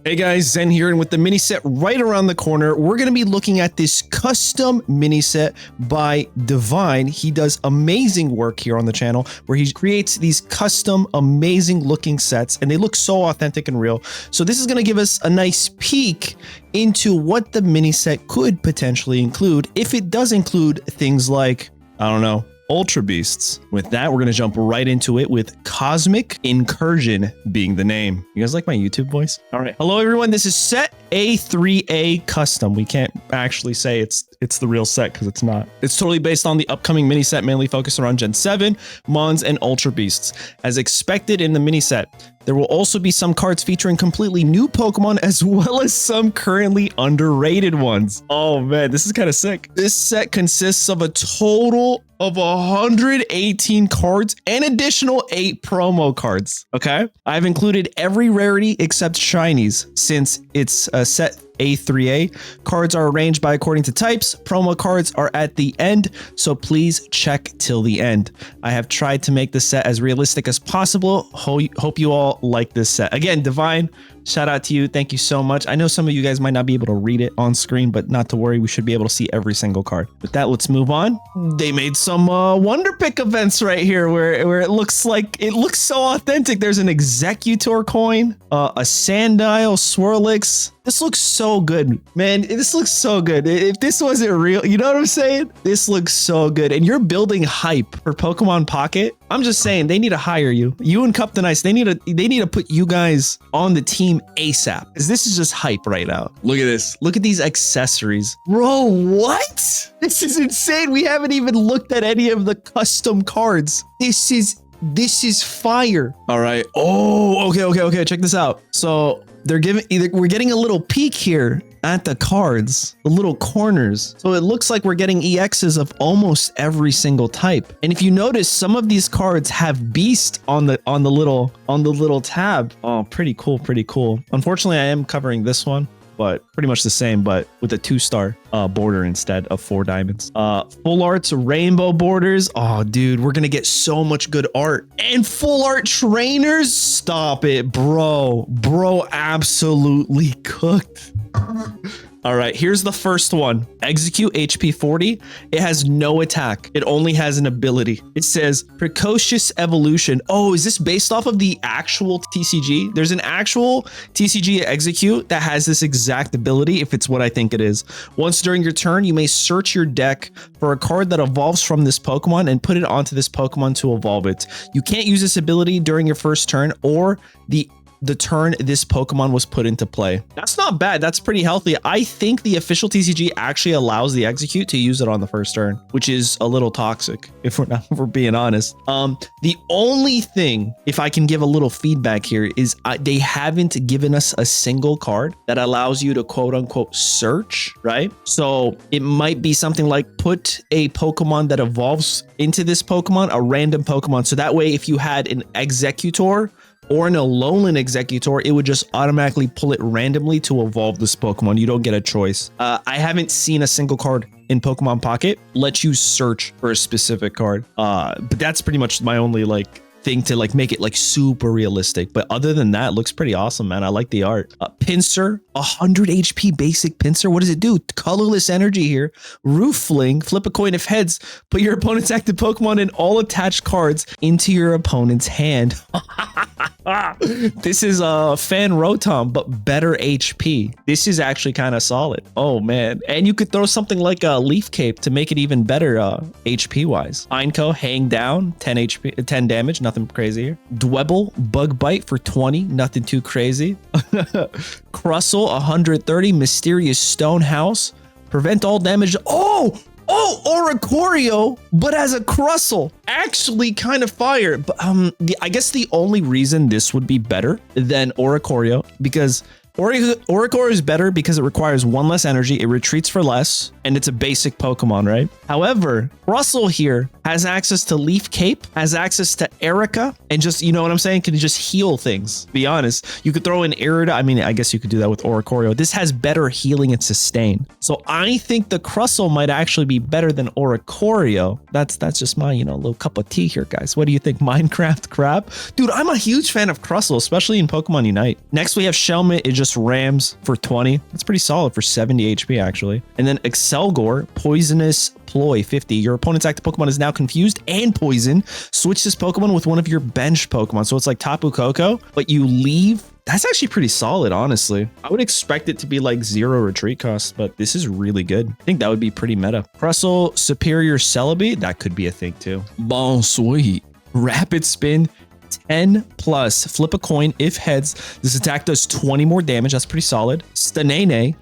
Hey guys, Zen here, and with the mini set right around the corner, we're going to be looking at this custom mini set by Divine. He does amazing work here on the channel where he creates these custom, amazing looking sets, and they look so authentic and real. So this is going to give us a nice peek into what the mini set could potentially include, if it does include things like, I don't know, Ultra Beasts. With that, we're going to jump right into it with Cosmic Incursion being the name. You guys like my YouTube voice? All right. Hello, everyone. This is set A3A Custom. We can't actually say it's the real set because it's not. It's totally based on the upcoming mini set, mainly focused around Gen 7, Mons, and Ultra Beasts. As expected in the mini set, there will also be some cards featuring completely new Pokemon as well as some currently underrated ones. Oh man, this is kind of sick. This set consists of a total of 118 cards and additional 8 promo cards. Okay, I've included every rarity except shinies since it's a set A3A. Cards are arranged by according to types. Promo cards are at the end, so please check till the end. I have tried to make the set as realistic as possible. Hope you all like this set. Again, Divine, shout out to you. Thank you so much. I know some of you guys might not be able to read it on screen, but not to worry. We should be able to see every single card. With that, let's move on. They made some Wonder Pick events right here where it looks so authentic. There's an Executor coin, a Sandile, Swirlix. This looks so good, man. This looks so good. If this wasn't real, you know what I'm saying? This looks so good. And you're building hype for Pokemon Pocket. I'm just saying they need to hire you. You and Cup the Nice, they need to put you guys on the team ASAP. Because this is just hype right now. Look at this. Look at these accessories. Bro, what? This is insane. We haven't even looked at any of the custom cards. This is fire. All right. Oh, okay. Check this out. So we're getting a little peek here at the cards, the little corners. So it looks like we're getting EXs of almost every single type. And if you notice, some of these cards have Beast on the little tab. Oh, pretty cool. Unfortunately, I am covering this one, but pretty much the same, but with a 2-star border instead of 4 diamonds. Full arts, rainbow borders. Oh, dude, we're gonna get so much good art. And full art trainers. Stop it, bro. Bro, absolutely cooked. All right, here's the first one. Execute HP 40. It has no attack. It only has an ability. It says Precocious Evolution. Oh, is this based off of the actual TCG? There's an actual TCG Execute that has this exact ability, if it's what I think it is. Once during your turn, you may search your deck for a card that evolves from this Pokemon and put it onto this Pokemon to evolve it. You can't use this ability during your first turn or the turn this Pokemon was put into play. That's not bad. That's pretty healthy. I think the official TCG actually allows the Execute to use it on the first turn, which is a little toxic if we're being honest. The only thing, if I can give a little feedback here, is they haven't given us a single card that allows you to quote unquote search, right? So it might be something like put a Pokemon that evolves into this Pokemon, a random Pokemon. So that way, if you had an Executor or an Alolan Executor, it would just automatically pull it randomly to evolve this Pokemon. You don't get a choice. I haven't seen a single card in Pokemon Pocket let you search for a specific card. But that's pretty much my only thing to make it super realistic. But other than that, it looks pretty awesome, man. I like the art. Pinsir, 100 HP basic Pinsir. What does it do? Colorless energy here. Roof Fling, flip a coin if heads. Put your opponent's active Pokemon and all attached cards into your opponent's hand. This is a Fan Rotom, but better HP. This is actually kind of solid. Oh man. And you could throw something like a Leaf Cape to make it even better HP wise. Pineco, Hang Down, 10 damage, nothing crazy here. Dwebble, Bug Bite for 20, nothing too crazy. Crustle, 130, Mysterious Stone House, prevent all damage. Oh, Oricorio, but as a Crustle. Actually kind of fire. But I guess the only reason this would be better than Oricorio, because Oricorio is better because it requires 1 less energy, it retreats for less, and it's a basic Pokemon, right? However, Russell here has access to Leaf Cape, has access to Erica, and just, you know what I'm saying? Can just heal things, be honest. You could throw in Irida. I mean, I guess you could do that with Oricorio. This has better healing and sustain. So I think the Crustle might actually be better than Oricorio. That's just my, little cup of tea here, guys. What do you think? Minecraft crap? Dude, I'm a huge fan of Crustle, especially in Pokemon Unite. Next, we have Shelmet. It just just rams for 20. That's pretty solid for 70 HP actually. And then Excelgor, Poisonous Ploy 50. Your opponent's active Pokemon is now confused and poisoned. Switch this Pokemon with one of your bench Pokemon. So it's like Tapu Koko, but you leave. That's actually pretty solid, honestly. I would expect it to be like 0 retreat cost, but this is really good. I think that would be pretty meta. Crustle, Superior Celebi, that could be a thing too. Bon sweet. Rapid Spin, 10 plus. Flip a coin. If heads, this attack does 20 more damage. That's pretty solid. Stanene,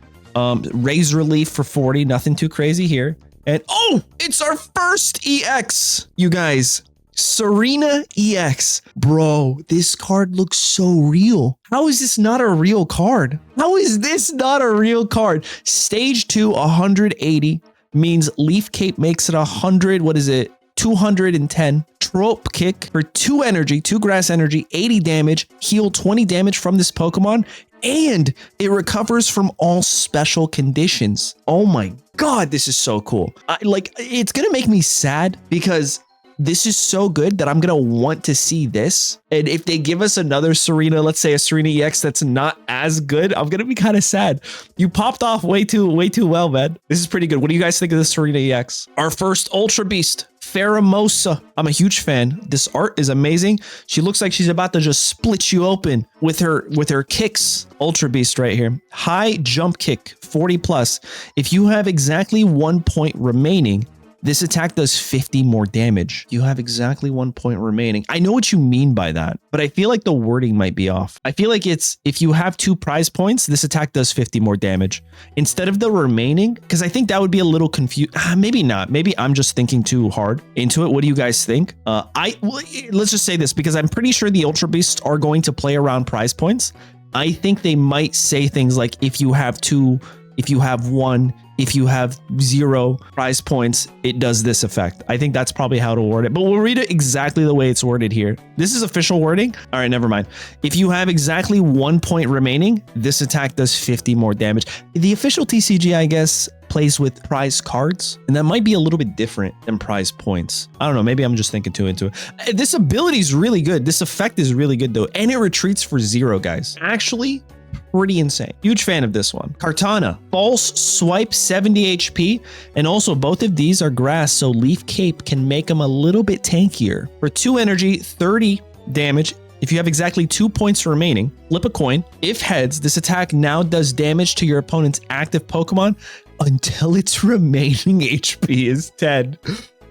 Razor Leaf for 40. Nothing too crazy here. And oh, it's our first EX, you guys. Serena EX. Bro, this card looks so real. How is this not a real card? How is this not a real card? Stage 2, 180 means Leaf Cape makes it 100. What is it? 210. Trope Kick for 2 energy, 2 grass energy, 80 damage, heal 20 damage from this Pokemon, and it recovers from all special conditions. Oh my God, this is so cool. It's gonna make me sad because this is so good that I'm going to want to see this. And if they give us another Serena, let's say a Serena EX that's not as good, I'm going to be kind of sad. You popped off way too well, man. This is pretty good. What do you guys think of the Serena EX? Our first Ultra Beast, Pheromosa. I'm a huge fan. This art is amazing. She looks like she's about to just split you open with her kicks. Ultra Beast right here. High jump kick, 40 plus. If you have exactly 1 point remaining, this attack does 50 more damage. You have exactly 1 point remaining. I know what you mean by that, but I feel like the wording might be off. I feel like it's if you have 2 prize points, this attack does 50 more damage instead of the remaining, because I think that would be a little confused. Maybe not. Maybe I'm just thinking too hard into it. What do you guys think? Let's just say this because I'm pretty sure the Ultra Beasts are going to play around prize points. I think they might say things like if you have 2, if you have 1, if you have 0 prize points, it does this effect. I think that's probably how to word it, but we'll read it exactly the way it's worded here. This is official wording. All right, never mind. If you have exactly 1 point remaining, this attack does 50 more damage. The official TCG, I guess, plays with prize cards, and that might be a little bit different than prize points. I don't know. Maybe I'm just thinking too into it. This ability is really good. This effect is really good though, and it retreats for 0, guys. Actually, pretty insane. Huge fan of this one. Kartana, False Swipe, 70 HP, and also both of these are grass, so Leaf Cape can make them a little bit tankier. For 2 energy, 30 damage. If you have exactly 2 points remaining, flip a coin. If heads, this attack now does damage to your opponent's active Pokemon until its remaining HP is 10.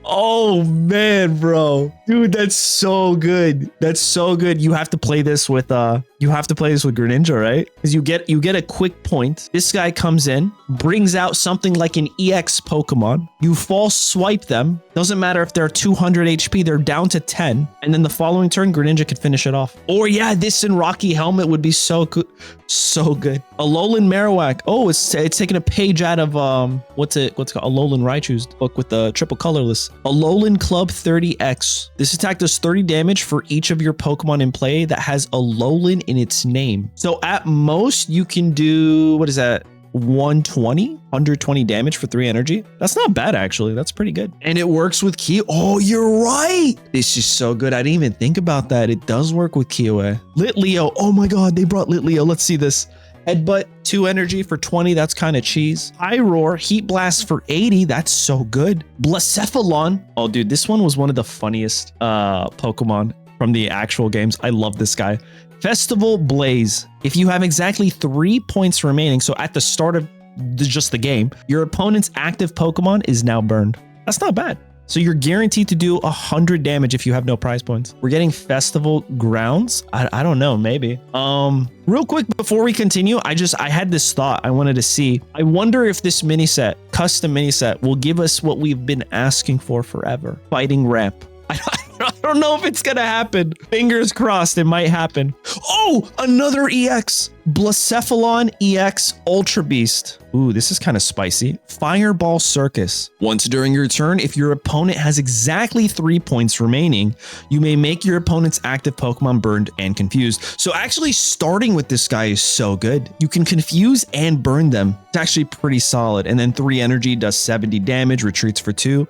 Oh man, bro. Dude, that's so good. That's so good. You have to play this with Greninja, right? Because you get a quick point. This guy comes in, brings out something like an EX Pokemon. You false swipe them. Doesn't matter if they're 200 HP, they're down to 10. And then the following turn, Greninja could finish it off. Or yeah, this in Rocky Helmet would be so good. So good. Alolan Marowak. Oh, it's taking a page out of what's it called? Alolan Raichu's book with the triple colorless. Alolan Club 30X. This attack does 30 damage for each of your Pokemon in play that has Alolan in its name. So at most you can do, what is that? 120 damage for 3 energy. That's not bad, actually. That's pretty good. And it works with Kyo. Oh, you're right. This is so good. I didn't even think about that. It does work with Kyoe. Lit Leo. Oh my God, they brought Lit Leo. Let's see this. Headbutt, 2 energy for 20. That's kind of cheese. High Roar, Heat Blast for 80. That's so good. Blacephalon. Oh, dude, this one was one of the funniest Pokemon from the actual games. I love this guy. Festival Blaze. If you have exactly 3 points remaining, so at the start of just the game, your opponent's active Pokemon is now burned. That's not bad. So you're guaranteed to do 100 damage if you have no prize points. We're getting Festival Grounds. I don't know, maybe. Real quick before we continue, I had this thought I wanted to see. I wonder if this mini set, custom mini set, will give us what we've been asking for forever. Fighting Ramp. I don't know if it's gonna happen. Fingers crossed, it might happen. Oh, another EX. Blacephalon EX Ultra Beast. Ooh, this is kind of spicy. Fireball Circus. Once during your turn, if your opponent has exactly 3 points remaining, you may make your opponent's active Pokemon burned and confused. So actually starting with this guy is so good. You can confuse and burn them. It's actually pretty solid. And then 3 energy does 70 damage, retreats for 2.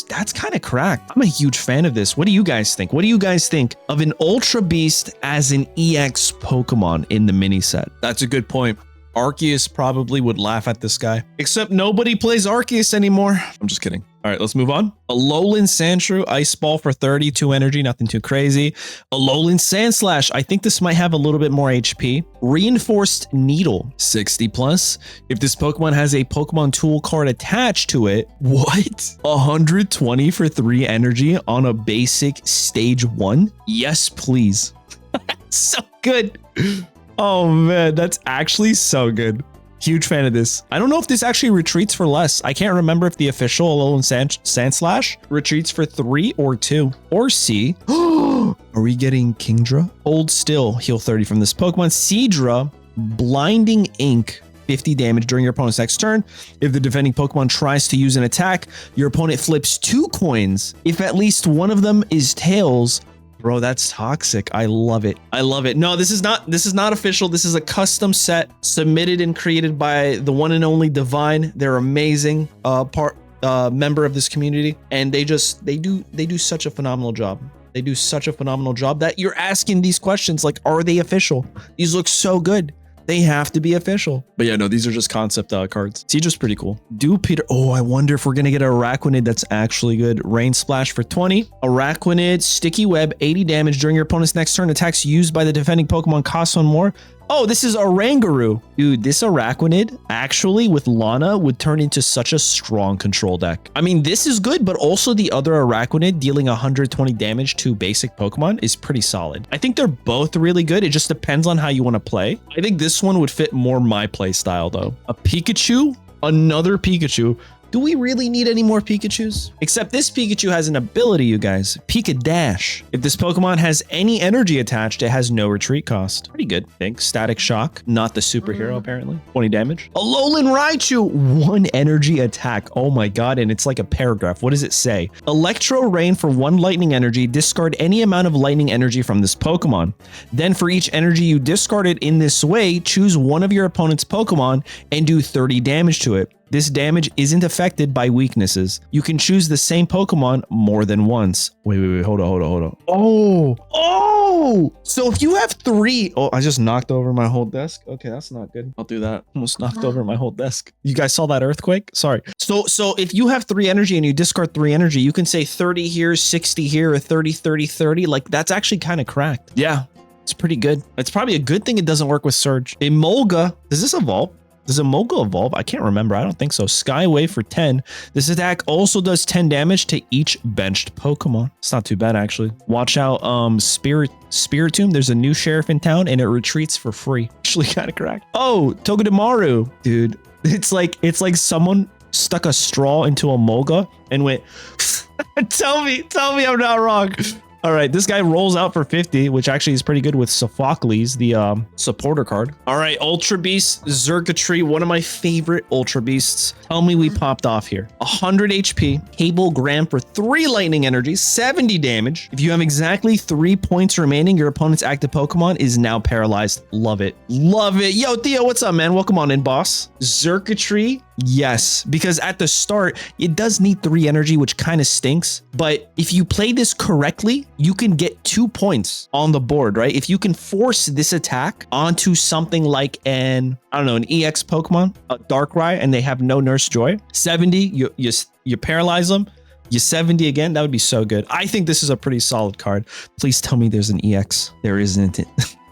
That's kind of cracked. I'm a huge fan of this. What do you guys think? What do you guys think of an Ultra Beast as an EX Pokemon in the mini set? set. That's a good point. Arceus probably would laugh at this guy. Except nobody plays Arceus anymore. I'm just kidding. All right, let's move on. Alolan Sandshrew, Ice Ball for 32 energy, nothing too crazy. Alolan Sandslash, I think this might have a little bit more HP. Reinforced Needle, 60 plus. If this Pokemon has a Pokemon Tool card attached to it, what? 120 for 3 energy on a basic stage 1? Yes, please. So good. Oh man, that's actually so good. Huge fan of this. I don't know if this actually retreats for less. I can't remember if the official Alolan Sandslash retreats for 3 or 2. Or C. Are we getting Kingdra? Hold Still, heal 30 from this Pokemon. Seadra, Blinding Ink, 50 damage during your opponent's next turn. If the defending Pokemon tries to use an attack, your opponent flips 2 coins. If at least one of them is tails, bro, that's toxic. I love it. I love it. No, this is not official. This is a custom set submitted and created by the one and only Divine. They're amazing member of this community, and they do such a phenomenal job. They do such a phenomenal job that you're asking these questions like, are they official? These look so good. They have to be official. But yeah, no, these are just concept cards. Seadra's pretty cool. Peter. Oh, I wonder if we're going to get a Araquanid that's actually good. Rain Splash for 20. Araquanid, Sticky Web, 80 damage during your opponent's next turn. Attacks used by the defending Pokemon cost 1 more. Oh, this is Oranguru. Dude, this Araquanid actually with Lana would turn into such a strong control deck. I mean, this is good, but also the other Araquanid dealing 120 damage to basic Pokemon is pretty solid. I think they're both really good. It just depends on how you want to play. I think this one would fit more my play style though. A Pikachu, another Pikachu. Do we really need any more Pikachus? Except this Pikachu has an ability, you guys. Pika Dash. If this Pokemon has any energy attached, it has no retreat cost. Pretty good, I think. Static Shock. Not the superhero, apparently. 20 damage. Alolan Raichu. 1 energy attack. Oh my god, and it's like a paragraph. What does it say? Electro Rain for 1 lightning energy. Discard any amount of lightning energy from this Pokemon. Then for each energy you discarded in this way, choose one of your opponent's Pokemon and do 30 damage to it. This damage isn't affected by weaknesses. You can choose the same Pokemon more than once. Wait, hold on. Oh! So if you have 3... Oh, I just knocked over my whole desk. Okay, that's not good. I'll do that. Almost knocked over my whole desk. You guys saw that earthquake? Sorry. So if you have 3 energy and you discard 3 energy, you can say 30 here, 60 here, or 30, 30, 30. Like, that's actually kind of cracked. Yeah, it's pretty good. It's probably a good thing it doesn't work with Surge. Emolga. Does this evolve? Does Emolga evolve? I can't remember. I don't think so. Skywave for 10. This attack also does 10 damage to each benched Pokemon. It's not too bad, actually. Watch out, Spiritomb. There's a new sheriff in town, and it retreats for free. Actually, kind of cracked. Oh, Togedemaru. Dude, it's like someone stuck a straw into a Emolga and went, tell me I'm not wrong. All right, this guy rolls out for 50, which actually is pretty good with Sophocles, the supporter card. All right, Ultra Beast, Xurkitree, one of my favorite Ultra Beasts. Tell me we popped off here. 100 HP, Cable Gram for 3 lightning energy, 70 damage. If you have exactly 3 points remaining, your opponent's active Pokemon is now paralyzed. Love it. Love it. Yo, Theo, what's up, man? Welcome on in, boss. Xurkitree, yes, because at the start, it does need 3 energy, which kind of stinks. But if you play this correctly, you can get 2 points on the board, right? If you can force this attack onto something like an EX Pokemon, a Darkrai, and they have no Nurse Joy, 70, you paralyze them, you 70 again, that would be so good. I think this is a pretty solid card. Please tell me there's an EX. There isn't it.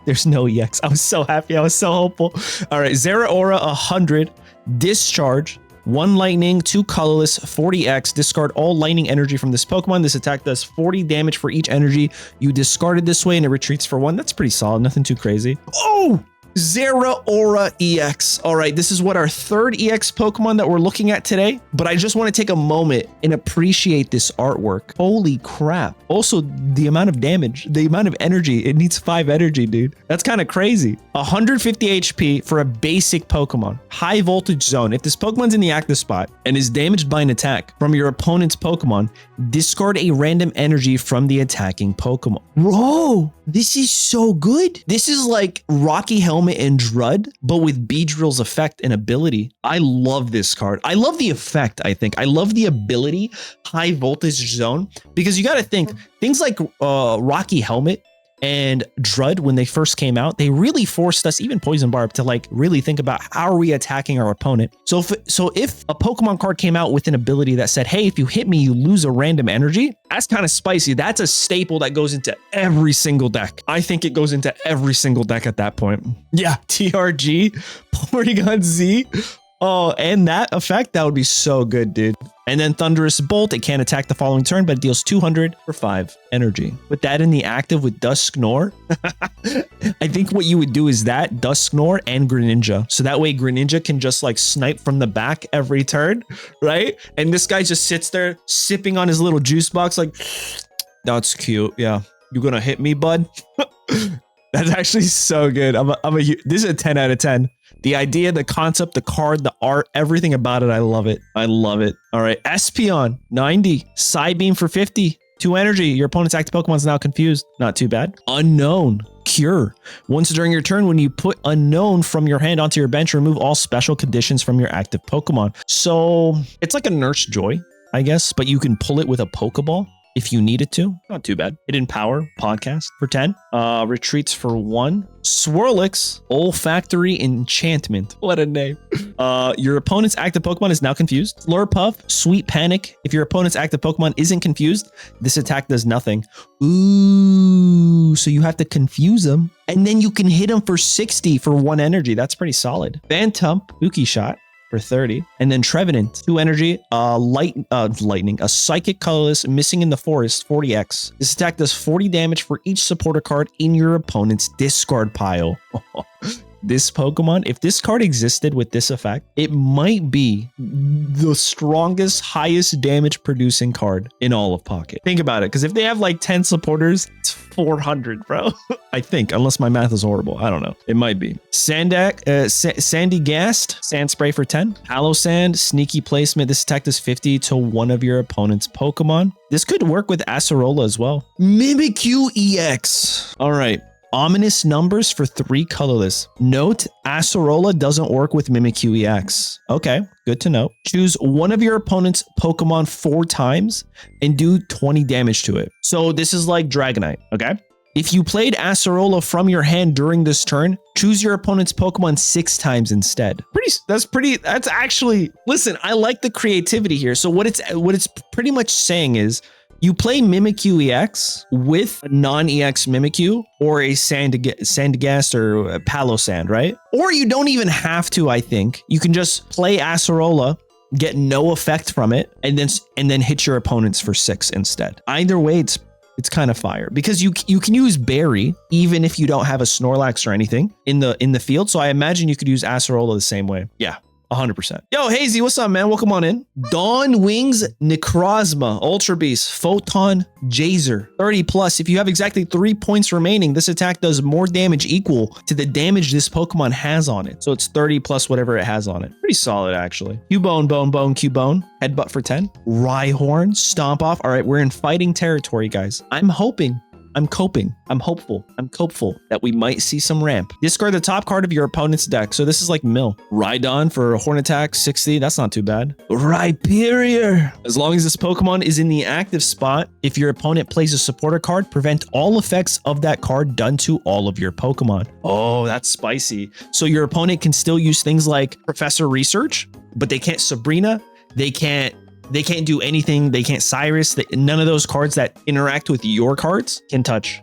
There's no EX. I was so happy. I was so hopeful. All right, Zeraora, 100, Discharge, 1 lightning, 2 colorless, 40x. Discard all lightning energy from this Pokemon. This attack does 40 damage for each energy you discarded this way, and it retreats for 1. That's pretty solid. Nothing too crazy. Oh! Zeraora EX. All right, this is what our 3rd EX Pokemon that we're looking at today, but I just want to take a moment and appreciate this artwork. Holy crap. Also, the amount of damage, the amount of energy, it needs 5 energy, dude. That's kind of crazy. 150 HP for a basic Pokemon. High Voltage Zone. If this Pokemon's in the active spot and is damaged by an attack from your opponent's Pokemon, discard a random energy from the attacking Pokemon. Bro, this is so good. This is like Rocky Helmet and Drud, but with Beedrill's effect and ability. I love this card. I love the effect, I think. I love the ability, High Voltage Zone, because you got to think, things like Rocky Helmet and Drud, when they first came out, they really forced us, even Poison Barb, to like really think about how are we attacking our opponent. So if a Pokemon card came out with an ability that said, hey, if you hit me, you lose a random energy, that's kind of spicy. That's a staple that goes into every single deck. I think it goes into every single deck at that point. Yeah, TRG, Porygon Z. Oh, and that effect, that would be so good, dude. And then Thunderous Bolt, it can't attack the following turn, but it deals 200 for 5 energy. Put that in the active with Dusknoir. I think what you would do is that, Dusknoir and Greninja. So that way Greninja can just like snipe from the back every turn, right? And this guy just sits there sipping on his little juice box like, that's cute. Yeah. You gonna hit me, bud? That's actually so good. This is a 10 out of 10. The idea, the concept, the card, the art, everything about it. I love it. I love it. All right. Espeon, 90. Psybeam for 50. 2 energy. Your opponent's active Pokemon is now confused. Not too bad. Unknown. Cure. Once during your turn, when you put Unknown from your hand onto your bench, remove all special conditions from your active Pokemon. So it's like a Nurse Joy, I guess, but you can pull it with a Pokeball if you needed to. Not too bad. Hidden Power podcast for 10. Retreats for 1. Swirlix, Olfactory Enchantment. What a name. Your opponent's active Pokemon is now confused. Slurpuff, Sweet Panic. If your opponent's active Pokemon isn't confused, this attack does nothing. Ooh, so you have to confuse them. And then you can hit them for 60 for 1 energy. That's pretty solid. Phantom, Uki Shot for 30. And then Trevenant, 2 energy, lightning, a psychic colorless missing in the forest, 40x. This attack does 40 damage for each supporter card in your opponent's discard pile. This Pokemon, if this card existed with this effect, it might be the strongest, highest damage producing card in all of Pocket. Think about it, because if they have like 10 supporters, it's 400, bro. I think, unless my math is horrible. I don't know. It might be. Sandygast, Sand Spray for 10. Palossand, Sneaky Placement. This attack does 50 to one of your opponent's Pokemon. This could work with Acerola as well. Mimikyu EX. All right. Ominous numbers for 3 colorless. Note, Acerola doesn't work with Mimikyu EX. Okay, good to know. Choose one of your opponent's Pokemon 4 times and do 20 damage to it. So this is like Dragonite, okay? If you played Acerola from your hand during this turn, choose your opponent's Pokemon 6 times instead. That's actually, listen, I like the creativity here. So what it's pretty much saying is, you play Mimikyu EX with a non-EX Mimikyu or a Sandygast or a Palossand, right? Or you don't even have to, I think. You can just play Acerola, get no effect from it, and then hit your opponents for 6 instead. Either way, it's kind of fire because you can use Berry even if you don't have a Snorlax or anything in the field. So I imagine you could use Acerola the same way. Yeah. 100%. Yo, Hazy, what's up, man? Welcome on in. Dawn Wings Necrozma, Ultra Beast, Photon Jazer, 30 plus. If you have exactly 3 points remaining, this attack does more damage equal to the damage this Pokemon has on it. So it's 30 plus whatever it has on it. Pretty solid, actually. Cubone, Cubone, Headbutt for 10. Rhyhorn, Stomp Off. All right, we're in fighting territory, guys. I'm hopeful that we might see some ramp. Discard the top card of your opponent's deck. So this is like Mill. Rhydon for a Horn Attack, 60. That's not too bad. Rhyperior. As long as this Pokemon is in the active spot, if your opponent plays a supporter card, prevent all effects of that card done to all of your Pokemon. Oh, that's spicy. So your opponent can still use things like Professor Research, but they can't Sabrina. They can't do anything. They can't Cyrus. None of those cards that interact with your cards can touch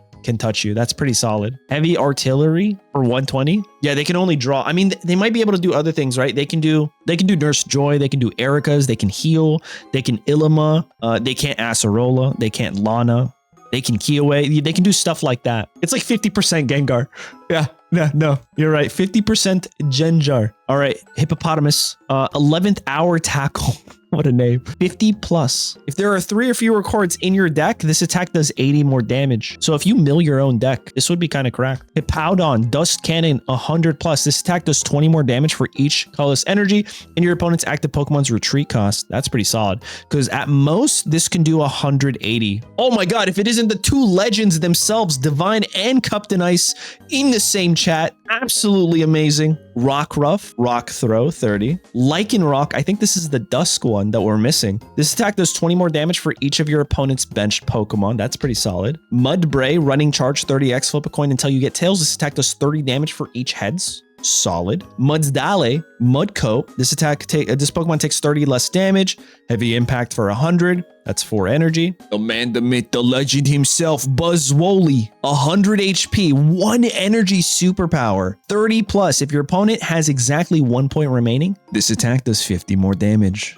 you. That's pretty solid. Heavy Artillery for 120. Yeah, they can only draw. I mean, they might be able to do other things, right? They can do Nurse Joy. They can do Erica's. They can heal. They can Ilima. They can't Acerola. They can't Lana. They can Keyaway. They can do stuff like that. It's like 50% Gengar. Yeah, no, you're right. 50% Genjar. All right, Hippopotamus. 11th Hour Tackle. What a name. 50 plus. If there are 3 or fewer cards in your deck, this attack does 80 more damage. So if you mill your own deck, this would be kind of cracked. Hippowdon, Dust Cannon, 100 plus. This attack does 20 more damage for each colorless energy and your opponent's active Pokemon's retreat cost. That's pretty solid because at most this can do 180. Oh my God. If it isn't the 2 legends themselves, Divine and Cupton Ice in the same chat. Absolutely amazing. Rock Ruff, Rock Throw, 30. Lichen Rock, I think this is the Dusk one that we're missing. This attack does 20 more damage for each of your opponent's benched Pokemon. That's pretty solid. Mudbray, Running Charge, 30x, flip a coin until you get tails. This attack does 30 damage for each heads. Solid. Mudsdale, Mudcoat. This Pokemon takes 30 less damage. Heavy Impact for 100. That's 4 energy. The man, the myth, the legend himself, Buzzwole. 100 HP, 1 energy superpower. 30 plus. If your opponent has exactly 1 point remaining, this attack does 50 more damage.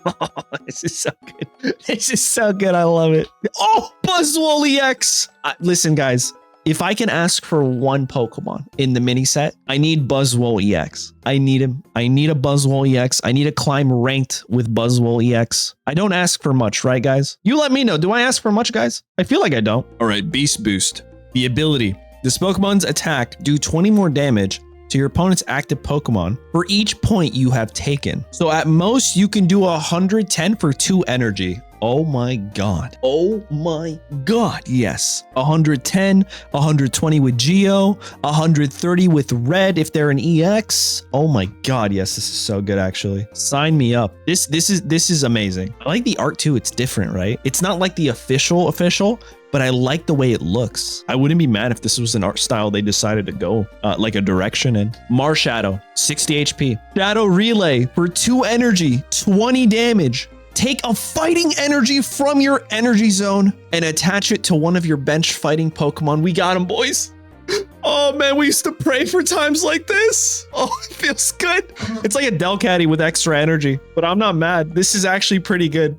This is so good. This is so good. I love it. Oh, Buzzwole X. Listen, guys. If I can ask for one Pokemon in the mini set, I need Buzzwole EX. I need him. I need a Buzzwole EX. I need to climb ranked with Buzzwole EX. I don't ask for much, right, guys? You let me know. Do I ask for much, guys? I feel like I don't. All right, Beast Boost. The ability. This Pokemon's attack do 20 more damage to your opponent's active Pokemon for each point you have taken. So at most, you can do 110 for 2 energy. Oh my God. Oh my God. Yes. 110, 120 with Geo, 130 with Red if they're an EX. Oh my God. Yes, this is so good actually. Sign me up. This is amazing. I like the art too. It's different, right? It's not like the official, but I like the way it looks. I wouldn't be mad if this was an art style they decided to go like a direction in. Marshadow, 60 HP. Shadow Relay for 2 energy, 20 damage. Take a fighting energy from your energy zone and attach it to one of your bench fighting Pokemon. We got him, boys. Oh man, we used to pray for times like this. Oh, it feels good. It's like a Delcatty with extra energy, but I'm not mad. This is actually pretty good.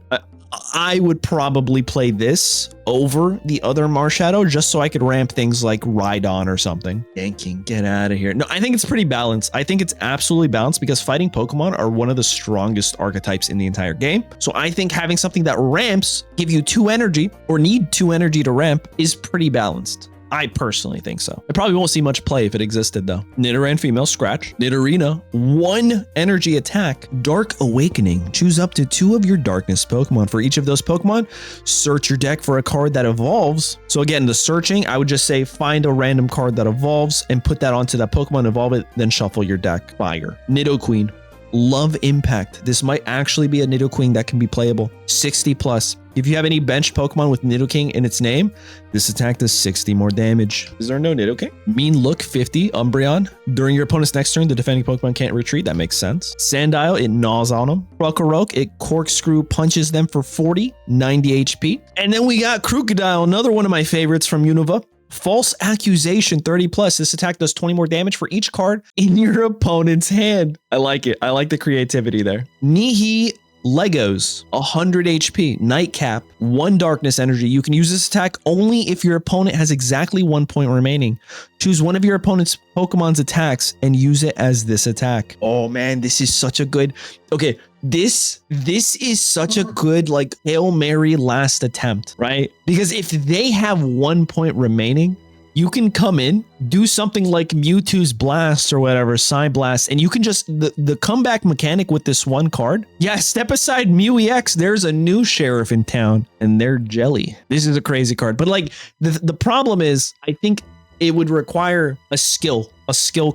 I would probably play this over the other Marshadow just so I could ramp things like Rhydon or something. Yanking, get out of here. No, I think it's pretty balanced. I think it's absolutely balanced because fighting Pokemon are one of the strongest archetypes in the entire game. So I think having something that ramps, give you 2 energy or need 2 energy to ramp is pretty balanced. I personally think so. I probably won't see much play if it existed though. Nidoran female scratch. Nidorina, 1 energy attack. Dark Awakening. Choose up to 2 of your darkness Pokemon. For each of those Pokemon, search your deck for a card that evolves. So again, the searching, I would just say find a random card that evolves and put that onto that Pokemon, evolve it, then shuffle your deck. Fire. Nidoqueen. Love Impact. This might actually be a Nidoqueen that can be playable. 60 plus. If you have any bench Pokemon with Nidoking in its name, this attack does 60 more damage. Is there no Nidoking? Mean Look, 50. Umbreon. During your opponent's next turn, the defending Pokemon can't retreat. That makes sense. Sandile, it gnaws on them. Krokorok, it corkscrew punches them for 40, 90 HP. And then we got Crocodile, another one of my favorites from Unova. False Accusation, 30 plus. This attack does 20 more damage for each card in your opponent's hand. I like it. I like the creativity there. Nihi Legos, 100 HP. Nightcap, 1 darkness energy. You can use this attack only if your opponent has exactly 1 point remaining. Choose one of your opponent's Pokemon's attacks and use it as this attack. Oh man, this is such a good... Okay, this is such a good like Hail Mary last attempt, right? Because if they have 1 point remaining, you can come in, do something like Mewtwo's Blast or whatever, Psy Blast, and you can just, the comeback mechanic with this one card. Yeah, step aside Mew EX, there's a new sheriff in town, and they're jelly. This is a crazy card. But like, the problem is, I think it would require a skill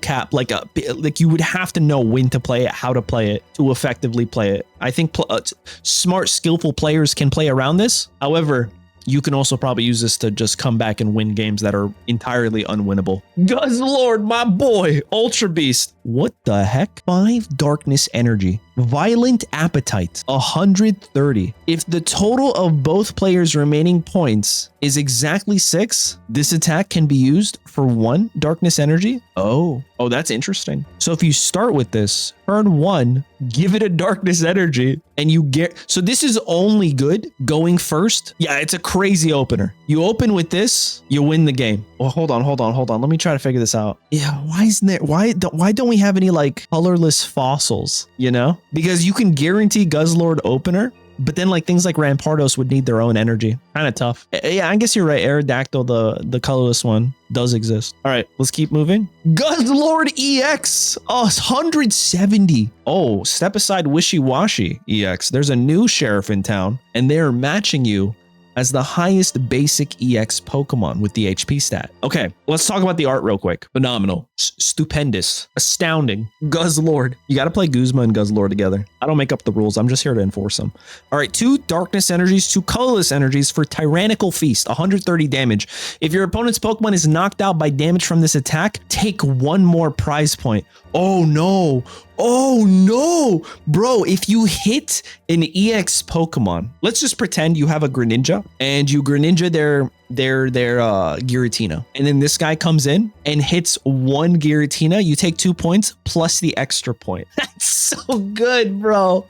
cap, like you would have to know when to play it, how to play it, to effectively play it. I think smart, skillful players can play around this. However, you can also probably use this to just come back and win games that are entirely unwinnable. Guzzlord, my boy, Ultra Beast. What the heck? 5 darkness energy. Violent Appetite, 130. If the total of both players' remaining points is exactly 6, this attack can be used for 1 darkness energy. Oh, that's interesting. So if you start with this, turn 1, give it a darkness energy, and you get... So this is only good going first. Yeah, it's a crazy opener. You open with this, you win the game. Well, hold on. Let me try to figure this out. Yeah, why don't we have any like colorless fossils, you know? Because you can guarantee Guzzlord opener, but then like things like Rampardos would need their own energy. Kind of tough. Yeah, I guess you're right. Aerodactyl, the colorless one, does exist. All right, let's keep moving. Guzzlord EX, 170. Oh, step aside Wishy Washy EX. There's a new sheriff in town, and they're matching you as the highest basic EX Pokemon with the HP stat. Okay, let's talk about the art real quick. Phenomenal. Stupendous. Astounding. Guzzlord. You got to play Guzma and Guzzlord together. I don't make up the rules. I'm just here to enforce them. All right, 2 darkness energies, 2 colorless energies for Tyrannical Feast, 130 damage. If your opponent's Pokemon is knocked out by damage from this attack, take 1 more prize point. Oh no. Oh no, bro, if you hit an EX Pokemon, let's just pretend you have a Greninja and you Greninja their Giratina. And then this guy comes in and hits 1 Giratina, you take 2 points plus the extra point. That's so good, bro.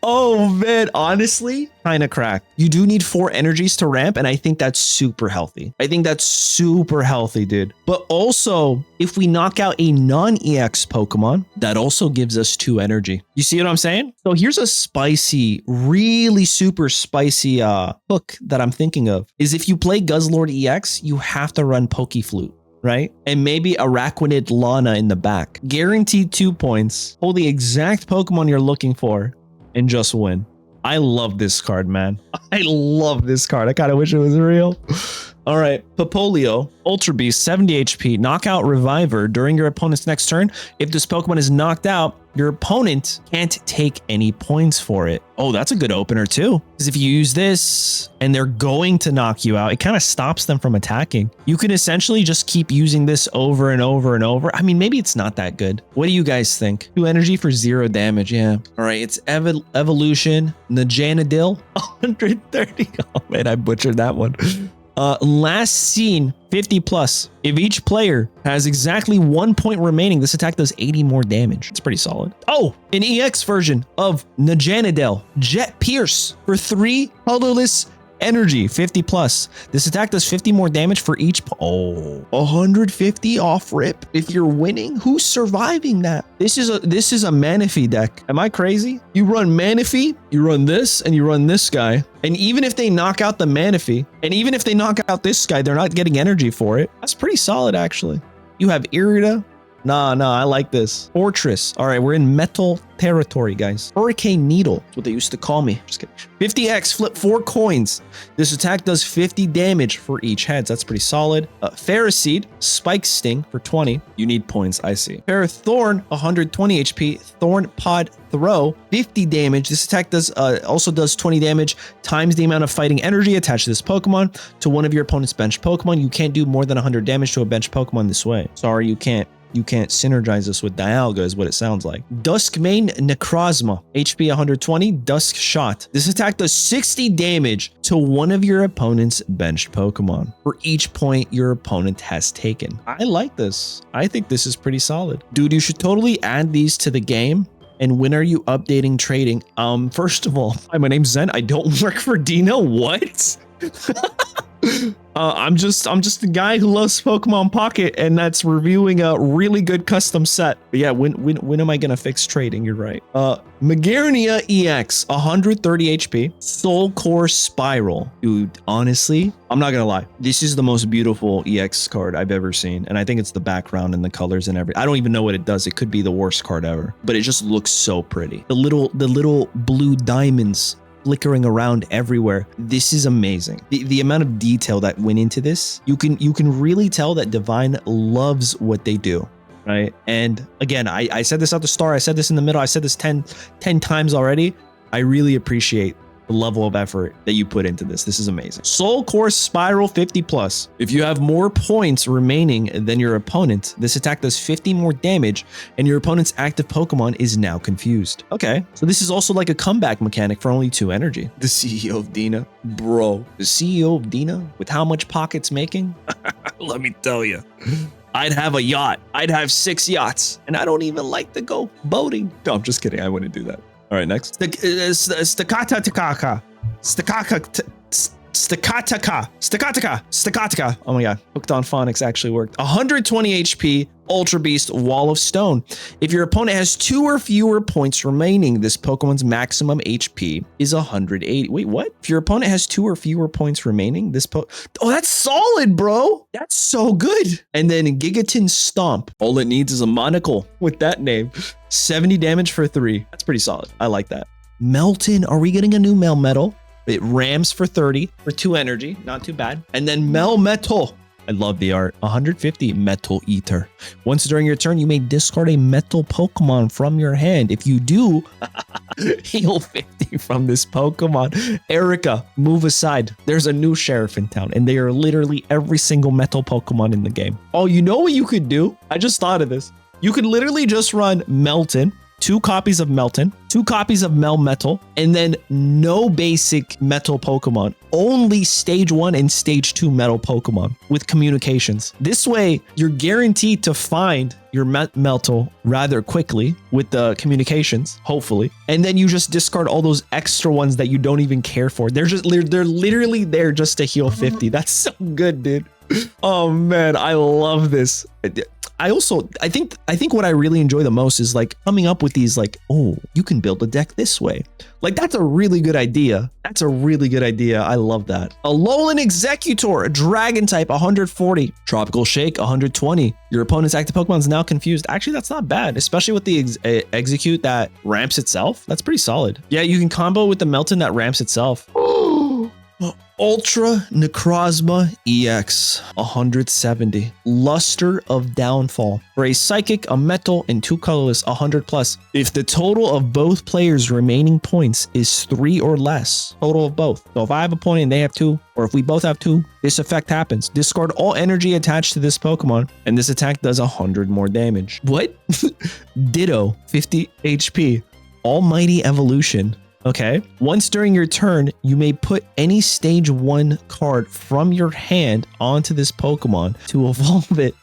Oh man, honestly, kind of cracked. You do need 4 energies to ramp, and I think that's super healthy. I think that's super healthy, dude. But also, if we knock out a non-EX Pokemon, that also gives us 2 energy. You see what I'm saying? So here's a spicy, really super spicy hook that I'm thinking of, is if you play Guzzlord EX, you have to run Pokeflute, right? And maybe Araquanid Lana in the back. Guaranteed 2 points. Hold the exact Pokemon you're looking for and just win. I love this card, man. I love this card. I kind of wish it was real. All right, Popolio, Ultra Beast, 70 HP, Knockout Reviver during your opponent's next turn. If this Pokemon is knocked out, your opponent can't take any points for it. Oh, that's a good opener too. Because if you use this and they're going to knock you out, it kind of stops them from attacking. You can essentially just keep using this over and over and over. I mean, maybe it's not that good. What do you guys think? 2 energy for 0 damage, yeah. All right, it's Evolution, Najanadil, 130. Oh man, I butchered that one. Last seen, 50 plus. If each player has exactly 1 point remaining, this attack does 80 more damage. It's pretty solid. Oh, an EX version of Najanadel, Jet Pierce for 3 colorless energy, 50 plus. This attack does 50 more damage for each. 150 off rip. If you're winning, who's surviving that? This is a Manaphy deck. Am I crazy? You run Manaphy, you run this, and you run this guy. And even if they knock out the Manaphy, and even if they knock out this guy, they're not getting energy for it. That's pretty solid, actually. You have Irida. Nah, I like this. Fortress. All right, we're in metal territory, guys. Hurricane Needle. That's what they used to call me. Just kidding. 50x, flip 4 coins. This attack does 50 damage for each head. So that's pretty solid. Ferroseed, Spike Sting for 20. You need points, I see. Parathorn, 120 HP. Thorn Pod Throw, 50 damage. This attack does also does 20 damage times the amount of fighting energy attached to this Pokemon to one of your opponent's bench Pokemon. You can't do more than 100 damage to a bench Pokemon this way. Sorry, you can't. You can't synergize this with Dialga is what it sounds like. Duskmane Necrozma, HP 120, Dusk Shot. This attack does 60 damage to one of your opponent's benched Pokemon for each point your opponent has taken. I like this. I think this is pretty solid. Dude, you should totally add these to the game. And when are you updating trading? First of all, hi, my name's Zen. I don't work for Dino. What? I'm just a guy who loves Pokemon Pocket and that's reviewing a really good custom set. But yeah, when am I gonna fix trading? You're right. Magarnia EX, 130 HP, Soul Core Spiral. Dude, honestly, I'm not gonna lie. This is the most beautiful EX card I've ever seen. And I think it's the background and the colors and everything. I don't even know what it does. It could be the worst card ever, but it just looks so pretty. The little blue diamonds flickering around everywhere. This is amazing. The amount of detail that went into this, you can really tell that Divine loves what they do, right? And again, I said this at the start, I said this in the middle, I said this 10 times already. I really appreciate the level of effort that you put into this. This is amazing. Soul Core Spiral 50 plus. If you have more points remaining than your opponent, this attack does 50 more damage and your opponent's active Pokemon is now confused. Okay, so this is also like a comeback mechanic for only 2 energy. The CEO of Dina, bro. The CEO of Dina with how much Pocket's making? Let me tell you. I'd have a yacht. I'd have 6 yachts and I don't even like to go boating. No, I'm just kidding. I wouldn't do that. All right, next. Staccatica. Oh my god. Hooked on Phonics actually worked. 120 HP, Ultra Beast, Wall of Stone. If your opponent has 2 or fewer points remaining, this Pokemon's maximum HP is 180. Wait, what? If your opponent has 2 or fewer points remaining, this Oh, that's solid, bro. That's so good. And then Gigaton Stomp. All it needs is a monocle with that name. 70 damage for 3. That's pretty solid. I like that. Melton. Are we getting a new Melmetal? It rams for 30 for 2 energy. Not too bad. And then Melmetal. I love the art. 150 Metal Eater. Once during your turn, you may discard a metal Pokemon from your hand. If you do, heal 50 from this Pokemon. Erica, move aside. There's a new sheriff in town, and they are literally every single metal Pokemon in the game. Oh, you know what you could do? I just thought of this. You could literally just run Melton, 2 copies of Melton, 2 copies of Melmetal, and then no basic metal Pokemon, only stage 1 and stage 2 metal Pokemon with communications. This way, you're guaranteed to find your Meltal rather quickly with the communications, hopefully. And then you just discard all those extra ones that you don't even care for. They're literally there just to heal 50. That's so good, dude. Oh man, I love this. I think what I really enjoy the most is like coming up with these like, oh, you can build a deck this way. Like that's a really good idea. That's a really good idea. I love that. Alolan Executor, a dragon type, 140. Tropical Shake, 120. Your opponent's active Pokemon is now confused. Actually, that's not bad, especially with the execute that ramps itself. That's pretty solid. Yeah, you can combo with the Melton that ramps itself. Ultra Necrozma EX, 170. Luster of Downfall. For a Psychic, a Metal, and 2 colorless, 100 plus. If the total of both players' remaining points is 3 or less, total of both. So if I have a point and they have 2, or if we both have 2, this effect happens. Discard all energy attached to this Pokemon, and this attack does 100 more damage. What? Ditto, 50 HP. Almighty Evolution. Okay. Once during your turn, you may put any stage 1 card from your hand onto this Pokemon to evolve it.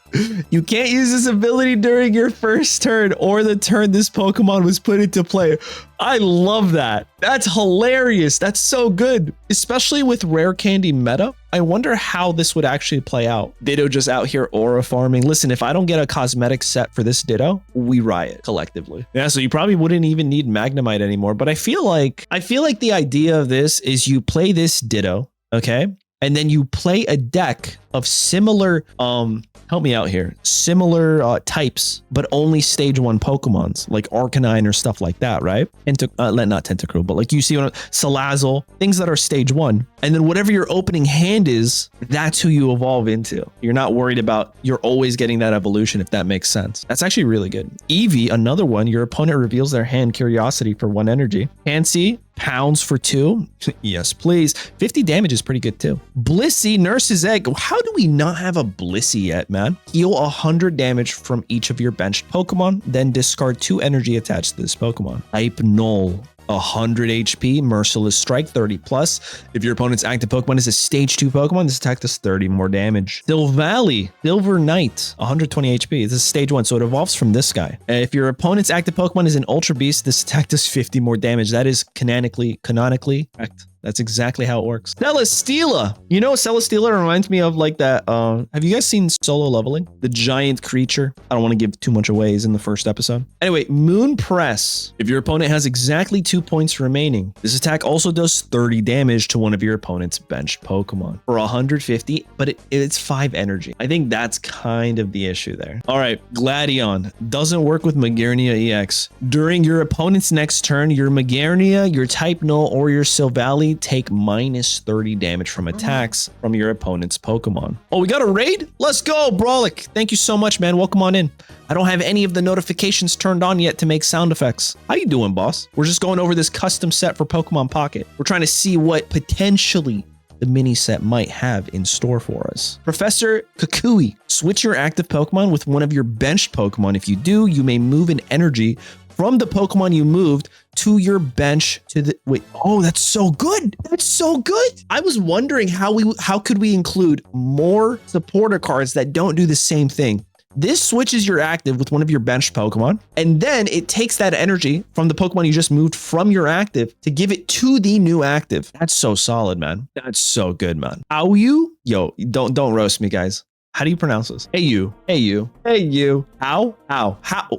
You can't use this ability during your first turn or the turn this Pokemon was put into play. I love that. That's hilarious. That's so good. Especially with rare candy meta. I wonder how this would actually play out. Ditto just out here aura farming. Listen, if I don't get a cosmetic set for this Ditto, we riot collectively. Yeah, so you probably wouldn't even need Magnemite anymore. But I feel like the idea of this is you play this Ditto, okay? And then you play a deck of similar, help me out here, similar types, but only stage 1 Pokemons, like Arcanine or stuff like that, right? And not Tentacruel, but like you see, Salazzle, things that are stage 1. And then whatever your opening hand is, that's who you evolve into. You're not worried about, you're always getting that evolution, if that makes sense. That's actually really good. Eevee, another one, your opponent reveals their hand Curiosity for 1 energy. Pansy, pounds for 2. Yes, please. 50 damage is pretty good too. Blissey, Nurse's Egg. How do we not have a Blissey yet, man? Heal 100 damage from each of your benched Pokemon, then discard 2 energy attached to this Pokemon. Type Null. 100 HP, Merciless Strike, 30 plus. If your opponent's active Pokemon is a stage 2 Pokemon, this attack does 30 more damage. Silvally, Silver Knight, 120 HP. This is stage 1, so it evolves from this guy. If your opponent's active Pokemon is an Ultra Beast, this attack does 50 more damage. That is canonically correct. That's exactly how it works. Celesteela. You know, Celesteela reminds me of like that. Have you guys seen Solo Leveling? The giant creature. I don't want to give too much away. Is in the first episode. Anyway, Moon Press. If your opponent has exactly 2 points remaining, this attack also does 30 damage to one of your opponent's benched Pokemon for 150, but it's 5 energy. I think that's kind of the issue there. All right, Gladion doesn't work with Magarnia EX. During your opponent's next turn, your Magarnia, your Type Null, or your Silvally take minus 30 damage from attacks from your opponent's Pokemon. Oh, we got a raid? Let's go, Brawlic. Thank you so much, man. Welcome on in. I don't have any of the notifications turned on yet to make sound effects. How you doing, boss? We're just going over this custom set for Pokemon Pocket. We're trying to see what potentially the mini set might have in store for us. Professor Kukui, switch your active Pokemon with one of your benched Pokemon. If you do, you may move an energy from the Pokemon you moved to your bench to the wait. Oh, that's so good. That's so good. I was wondering how could we include more supporter cards that don't do the same thing. This switches your active with one of your benched Pokemon, and then it takes that energy from the Pokemon you just moved from your active to give it to the new active. That's so solid, man. That's so good, man. How you? Yo, don't roast me, guys. How do you pronounce this? Hey, you. Hey, you. Hey, you. How?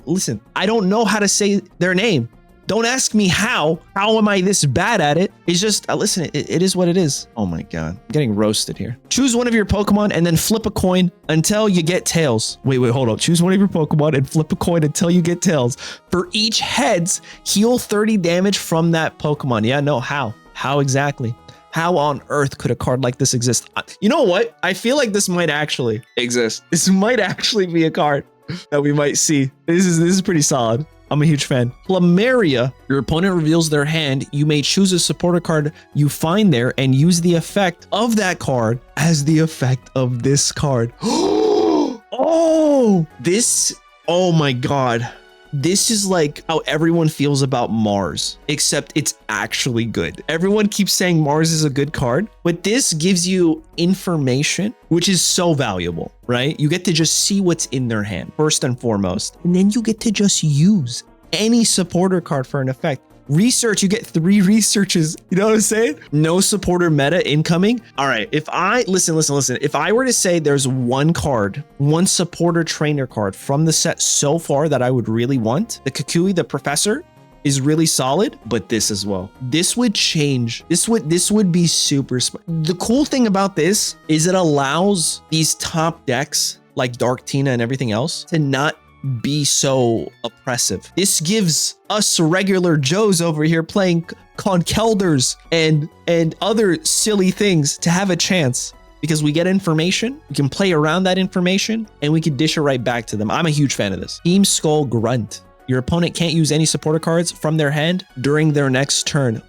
Listen, I don't know how to say their name. Don't ask me how. How am I this bad at it? It's just, listen, it is what it is. Oh my God, I'm getting roasted here. Choose one of your Pokemon and then flip a coin until you get tails. Wait, hold up. Choose one of your Pokemon and flip a coin until you get tails. For each heads, heal 30 damage from that Pokemon. Yeah, no, how? How exactly? How on earth could a card like this exist? You know what? I feel like this might actually exist. This might actually be a card that we might see. This is pretty solid. I'm a huge fan. Plumeria. Your opponent reveals their hand. You may choose a supporter card you find there and use the effect of that card as the effect of this card. Oh, this. Oh my God. This is like how everyone feels about Mars, except it's actually good. Everyone keeps saying Mars is a good card, but this gives you information, which is so valuable, right? You get to just see what's in their hand, first and foremost. And then you get to just use any supporter card for an effect. Research, you get 3 researches. You know what I'm saying? No supporter meta incoming. All right, if I, listen. If I were to say there's one card, one supporter trainer card from the set so far that I would really want, the Kukui, the Professor, is really solid, but this as well. This would change. This would be super. The cool thing about this is it allows these top decks like Dark Tina and everything else to not be so oppressive. This gives us regular Joes over here playing Conkelders and other silly things to have a chance, because we get information, we can play around that information, and we can dish it right back to them. I'm a huge fan of this. Team Skull Grunt. Your opponent can't use any supporter cards from their hand during their next turn.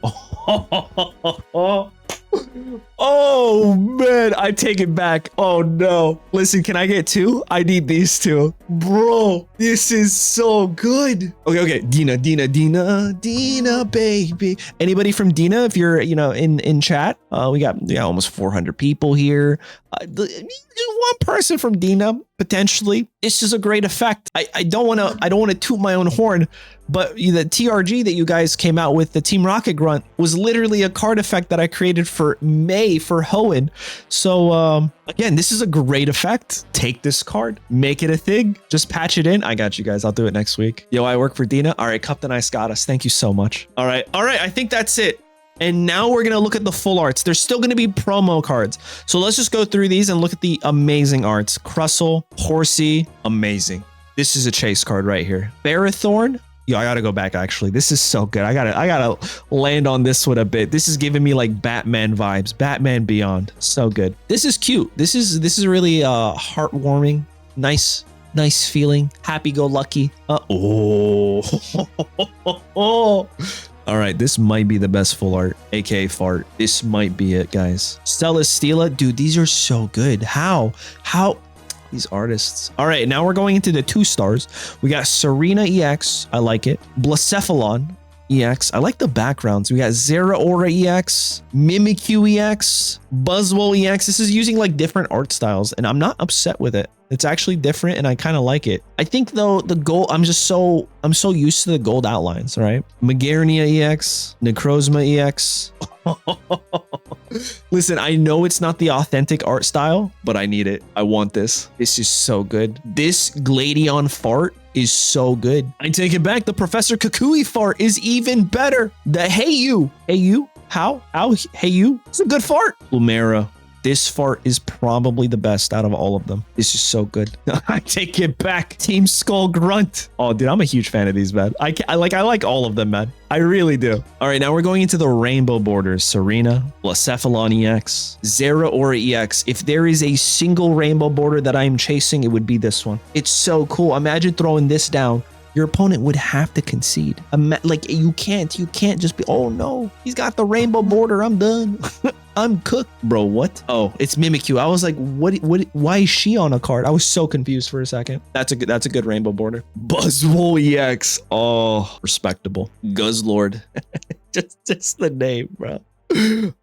Oh man, I take it back. Oh no. Listen, can I get 2? I need these 2. Bro, this is so good. Okay. Dina, baby. Anybody from Dina, if you're, in chat, we got almost 400 people here. One person from Dina, potentially. This is a great effect. I don't want to toot my own horn, but the TRG that you guys came out with, the Team Rocket Grunt, was literally a card effect that I created for May for Hoenn. So again, this is a great effect. Take this card, make it a thing, just patch it in. I got you guys. I'll do it next week. Yo, I work for Dina. All right, Captain Ice got us. Thank you so much. All right. I think that's it. And now we're going to look at the full arts. There's still going to be promo cards. So let's just go through these and look at the amazing arts. Crustle, Horsey, amazing. This is a chase card right here. Ferrothorn. Yo, I got to go back, actually. This is so good. I gotta land on this one a bit. This is giving me like Batman vibes. Batman Beyond. So good. This is cute. This is really heartwarming. Nice feeling. Happy-go-lucky. All right, this might be the best full art, aka fart. This might be it, guys. Stella Stila, dude, these are so good. How? These artists. All right, now we're going into the 2 stars. We got Serena EX, I like it. Blacephalon EX, I like the backgrounds. We got Zeraora EX, Mimikyu EX, Buzzwole EX. This is using like different art styles, and I'm not upset with it. It's actually different, and I kind of like it. I think though the gold, I'm so used to the gold outlines, right? Magarnia EX, Necrozma EX. Listen, I know it's not the authentic art style, but I need it. I want this. This is so good. This Gladion fart is so good. I take it back. The Professor Kukui fart is even better. The Hey You. How? Hey You. It's a good fart. Lumera. This fart is probably the best out of all of them. This is so good. I take it back. Team Skull Grunt. Oh, dude, I'm a huge fan of these, man. I like all of them, man. I really do. All right, now we're going into the rainbow borders. Serena, Blacephalon EX, Zeraora EX. If there is a single rainbow border that I am chasing, it would be this one. It's so cool. Imagine throwing this down. Your opponent would have to concede. Like you can't just be, oh no, he's got the rainbow border. I'm done. I'm cooked. Bro, what? Oh, it's Mimikyu. I was like, what, why is she on a card? I was so confused for a second. That's a good rainbow border. Buzzwole EX. Oh, respectable. Guzzlord. just the name, bro.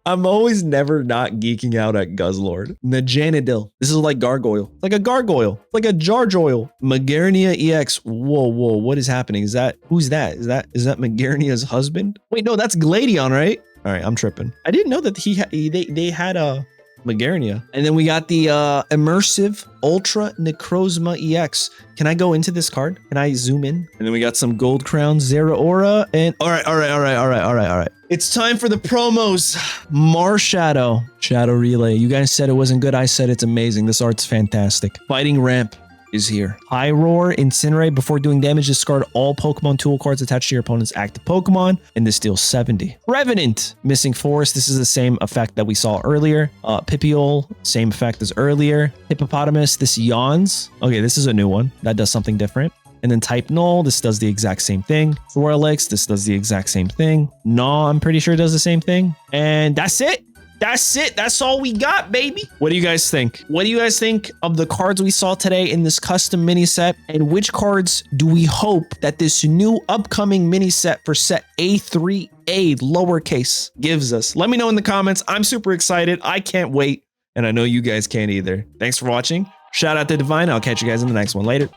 I'm always never not geeking out at Guzzlord. Najanadil. This is like gargoyle. It's like a gargoyle. It's like a Jarjoil. Magarnia EX. Whoa. What is happening? Who's that? Is that Magarnia's husband? Wait, no, that's Gladion, right? All right, I'm tripping. I didn't know that they had a Magarnia. And then we got the immersive Ultra Necrozma EX. Can I go into this card? Can I zoom in? And then we got some gold crown Zeraora and all right. It's time for the promos. Marshadow. Shadow Relay. You guys said it wasn't good. I said it's amazing. This art's fantastic. Fighting Ramp. is here. High Roar, Incinerate. Before doing damage, discard all Pokemon tool cards attached to your opponent's active Pokemon, and this deals 70. Revenant, Missing Forest. This is the same effect that we saw earlier. Pipiole, same effect as earlier. Hippopotamus, this yawns. Okay, this is a new one. That does something different. And then Type Null, this does the exact same thing. Swirlix, this does the exact same thing. Gnaw, I'm pretty sure does the same thing. And that's it. That's it. That's all we got, baby. What do you guys think? What do you guys think of the cards we saw today in this custom mini set? And which cards do we hope that this new upcoming mini set for set A3A lowercase gives us? Let me know in the comments. I'm super excited. I can't wait. And I know you guys can't either. Thanks for watching. Shout out to Divine. I'll catch you guys in the next one. Later.